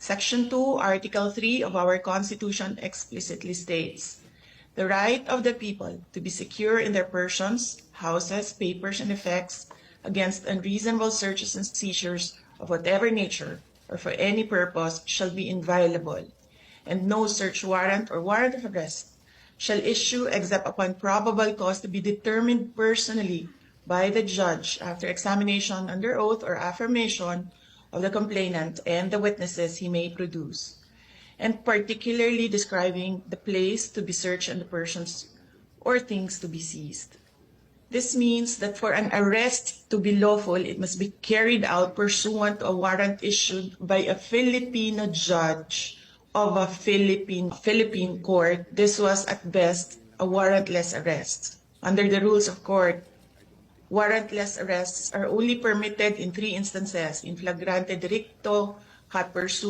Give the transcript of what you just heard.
Section 2, Article 3 of our Constitution explicitly states, "The right of the people to be secure in their persons, houses, papers, and effects against unreasonable searches and seizures of whatever nature or for any purpose shall be inviolable, and no search warrant or warrant of arrest shall issue except upon probable cause to be determined personally by the judge after examination under oath or affirmation of the complainant and the witnesses he may produce," and particularly describing the place to be searched and the persons or things to be seized. This means that for an arrest to be lawful, it must be carried out pursuant to a warrant issued by a Filipino judge of a Philippine court. This was at best a warrantless arrest. Under the rules of court, warrantless arrests are only permitted in 3 instances: in flagrante delicto, hot pursuit,